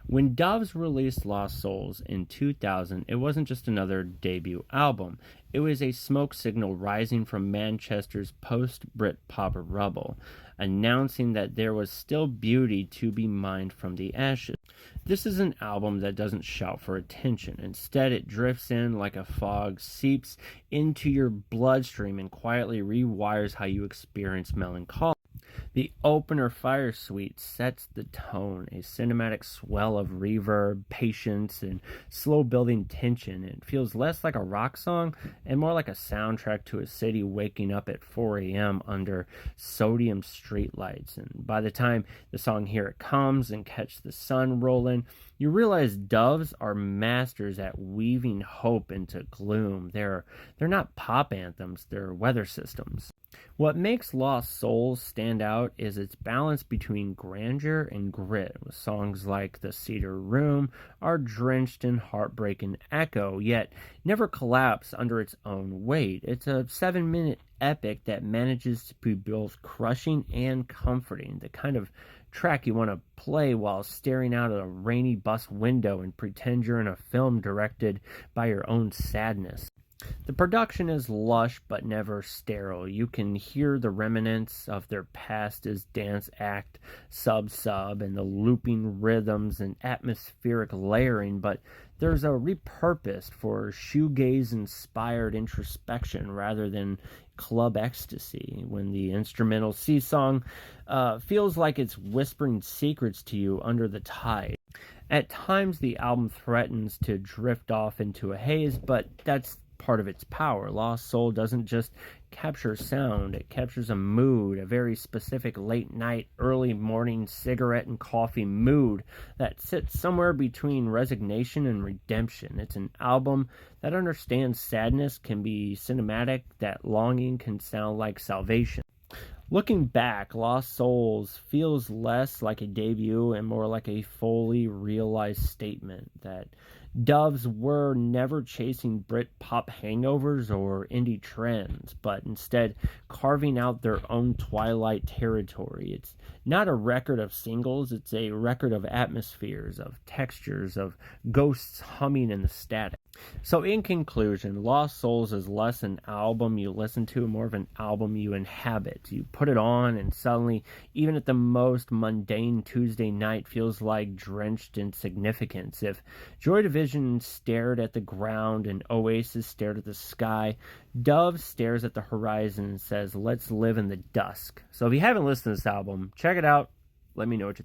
When Doves released Lost Souls in 2000, it wasn't just another debut album. It was a smoke signal rising from Manchester's post-Britpop rubble, announcing that there was still beauty to be mined from the ashes. This is an album that doesn't shout for attention. Instead, it drifts in like a fog, seeps into your bloodstream, and quietly rewires how you experience melancholy. The opener, Fire Suite, sets the tone, a cinematic swell of reverb, patience, and slow building tension. It feels less like a rock song and more like a soundtrack to a city waking up at 4 a.m. under sodium streetlights. And by the time the song Here It Comes and Catch the Sun roll in, you realize Doves are masters at weaving hope into gloom. They're not pop anthems, they're weather systems. What makes Lost Souls stand out is its balance between grandeur and grit. Songs like The Cedar Room are drenched in heartbreak and echo, yet never collapse under its own weight. It's a 7-minute epic that manages to be both crushing and comforting, the kind of track you want to play while staring out at a rainy bus window and pretend you're in a film directed by your own sadness. The production is lush but never sterile. You can hear the remnants of their past as dance act, sub, and the looping rhythms and atmospheric layering, but there's a repurposed for shoegaze-inspired introspection rather than club ecstasy. When the instrumental Sea Song feels like it's whispering secrets to you under the tide. At times, the album threatens to drift off into a haze, but that's part of its power. Lost Soul doesn't just capture sound, it captures a mood, a very specific late night, early morning cigarette and coffee mood that sits somewhere between resignation and redemption. It's an album that understands sadness can be cinematic, that longing can sound like salvation. Looking back, Lost Souls feels less like a debut and more like a fully realized statement that Doves were never chasing Britpop hangovers or indie trends, but instead carving out their own twilight territory. It's not a record of singles, it's a record of atmospheres, of textures, of ghosts humming in the static. So in conclusion, Lost Souls is less an album you listen to, more of an album you inhabit. You put it on and suddenly, even at the most mundane Tuesday night, feels like drenched in significance. If Joy Division stared at the ground and Oasis stared at the sky, Dove stares at the horizon and says, let's live in the dusk. So if you haven't listened to this album, check it out. Let me know what you think.